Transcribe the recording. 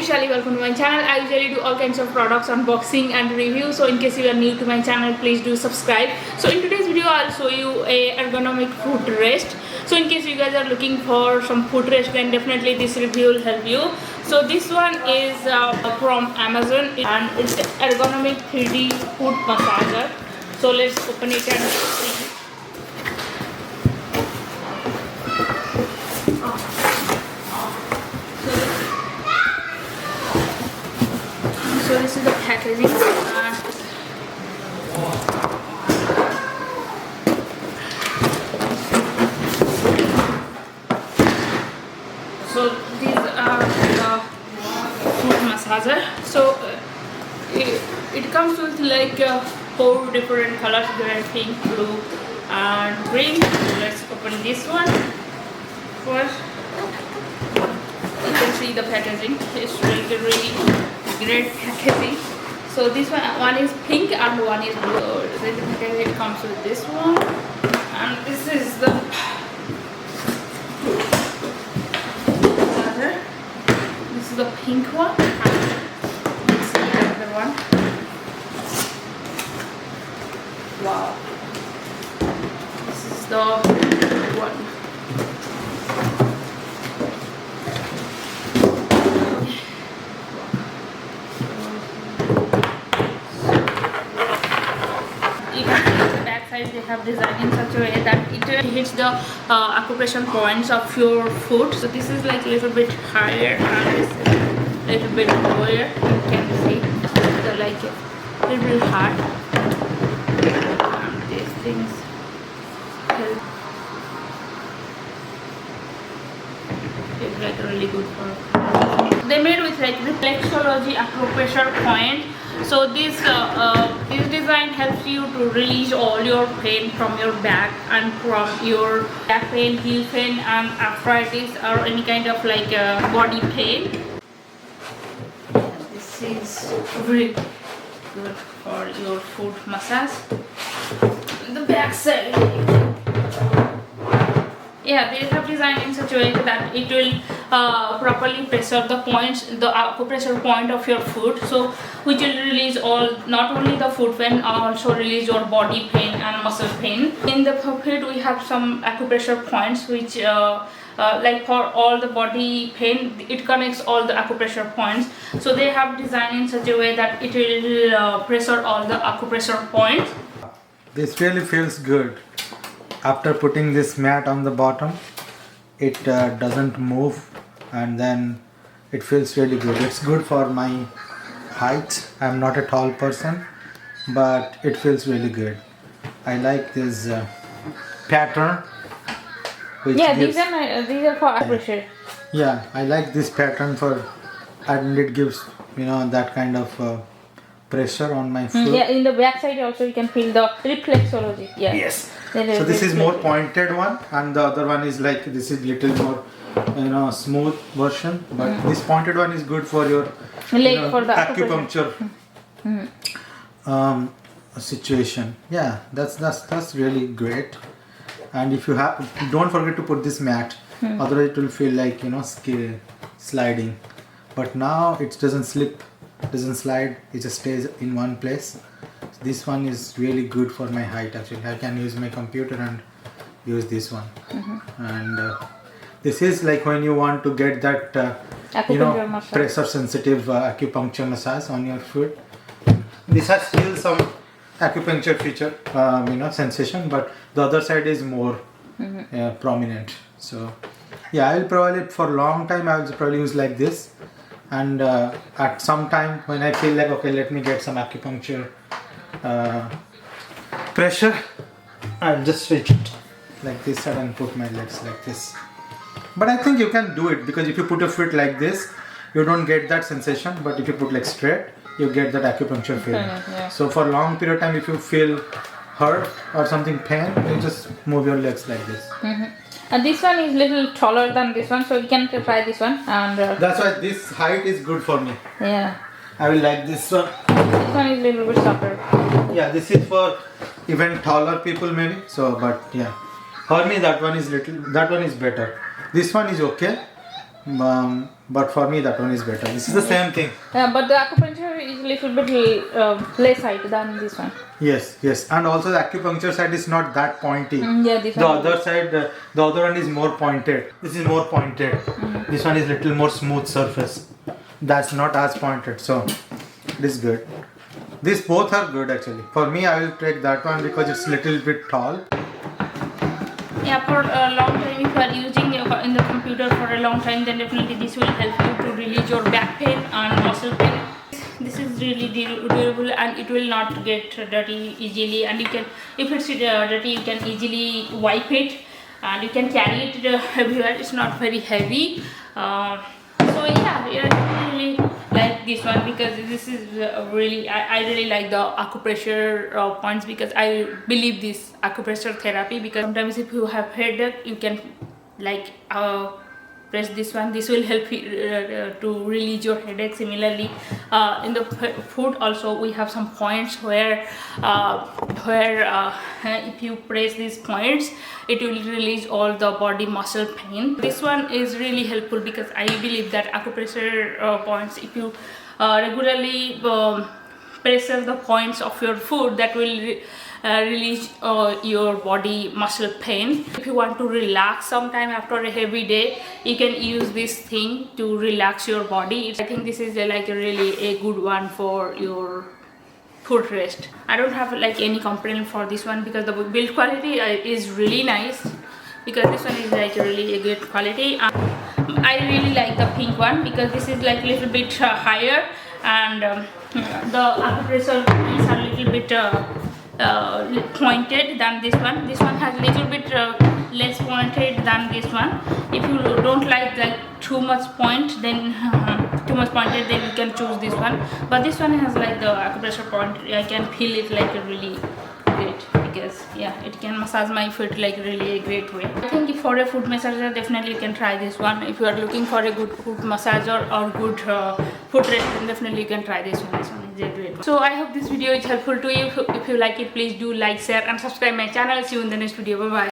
Shelly, welcome to my channel. I usually do all kinds of products unboxing and review. So in case you are new to my channel, please do subscribe. So in today's video, I'll show you a ergonomic footrest. So in case you guys are looking for some footrest, then definitely this review will help you. So this one is from Amazon and it's ergonomic 3D foot massager. So let's open it and see. So this is the packaging. So these are the foot massager. So it comes with like 4 different colors: red, pink, blue, and green. Let's open this one first. You can see the packaging. It's really great packaging. So this one is pink and one is blue. So the packaging comes with this one, and this is the other. This is the pink one. Let's see the other one. Wow. This is the one. They have designed in such a way that it hits the acupressure points of your foot. So this is like a little bit higher and this is a little bit lower. You can see they're like a little bit hard. And these things help. It's like really good for. They made with like Reflexology acupressure point. So this design helps you to release all your pain from your back and from your back pain, heel pain, and arthritis or any kind of like body pain. And this is really good for your foot massage. The back side. Yeah, they have designed in such a way that it will properly pressure the points, the acupressure point of your foot. So which will release all, not only the foot pain, also release your body pain and muscle pain. In the pocket we have some acupressure points which like for all the body pain, it connects all the acupressure points. So they have designed in such a way that it will pressure all the acupressure points. This really feels good. After putting this mat on the bottom, it doesn't move, and then it feels really good. It's good for my height. I'm not a tall person, but it feels really good. I like this pattern. Yeah, these are for acupressure. Yeah, I like this pattern for, and it gives that kind of pressure on my foot. Yeah, in the back side also you can feel the reflexology. Yeah. Yes. So this is more pointed one, and the other one is like, this is little more smooth version, but this pointed one is good for your leg, for the acupuncture situation. Yeah, that's really great. And if you have, don't forget to put this mat, otherwise it will feel like sliding. But now it doesn't slip, doesn't slide, it just stays in one place. This one is really good for my height. Actually, I can use my computer and use this one. And this is like when you want to get that pressure sensitive acupuncture massage on your foot. This has still some acupuncture feature sensation, but the other side is more prominent. So yeah, I'll probably, for a long time I will probably use like this, and at some time when I feel like, okay, let me get some acupuncture pressure, I'll just switch it like this side and put my legs like this. But I think you can do it, because if you put your foot like this, you don't get that sensation, but if you put like straight, you get that acupuncture feeling. Yeah. So for a long period of time, if you feel hurt or something pain, you just move your legs like this. And this one is little taller than this one, so you can try this one. And that's why this height is good for me. Yeah. I will like this one. This one is a little bit softer. Yeah, this is for even taller people maybe. So, but yeah, for me that one is better. This one is okay. But for me, that one is better. This is the same thing. Yeah, but the acupuncture is a little bit less height than this one. Yes, yes. And also the acupuncture side is not that pointy. Yeah, this The one. other side, the other one is more pointed. This is more pointed. This one is little more smooth surface. That's not as pointed. So, this is good. These both are good actually. For me, I will take that one because it's little bit tall. Yeah, for a long time, if you are using in the computer for a long time, then definitely this will help you to release your back pain and muscle pain. This is really durable and it will not get dirty easily. And you can, if it's dirty, you can easily wipe it and you can carry it everywhere. It's not very heavy. So yeah, I really like this one because this is really, I really like the acupressure points because I believe this acupressure therapy, because sometimes if you have headache, you can like press this one. This will help you to release your headache. Similarly, in the foot also we have some points where if you press these points, it will release all the body muscle pain. This one is really helpful because I believe that acupressure points, if you regularly pressure the points of your foot, that will release your body muscle pain. If you want to relax sometime after a heavy day, you can use this thing to relax your body. I think this is like really a good one for your foot rest. I don't have like any complaint for this one because the build quality is really nice, because this one is like really a good quality. I really like the pink one because this is like a little bit higher, and the acupressure is a little bit pointed than this one. This one has a little bit less pointed than this one. If you don't like too much point, then then you can choose this one. But this one has like the acupressure point. I can feel it like a really great, because yeah, it can massage my foot like really a great way. I think for a foot massager, definitely you can try this one. If you are looking for a good foot massager or good foot rest, then definitely you can try this one. This one is a great one. So I hope this video is helpful to you. If you like it, please do like, share and subscribe my channel. See you in the next video. Bye bye.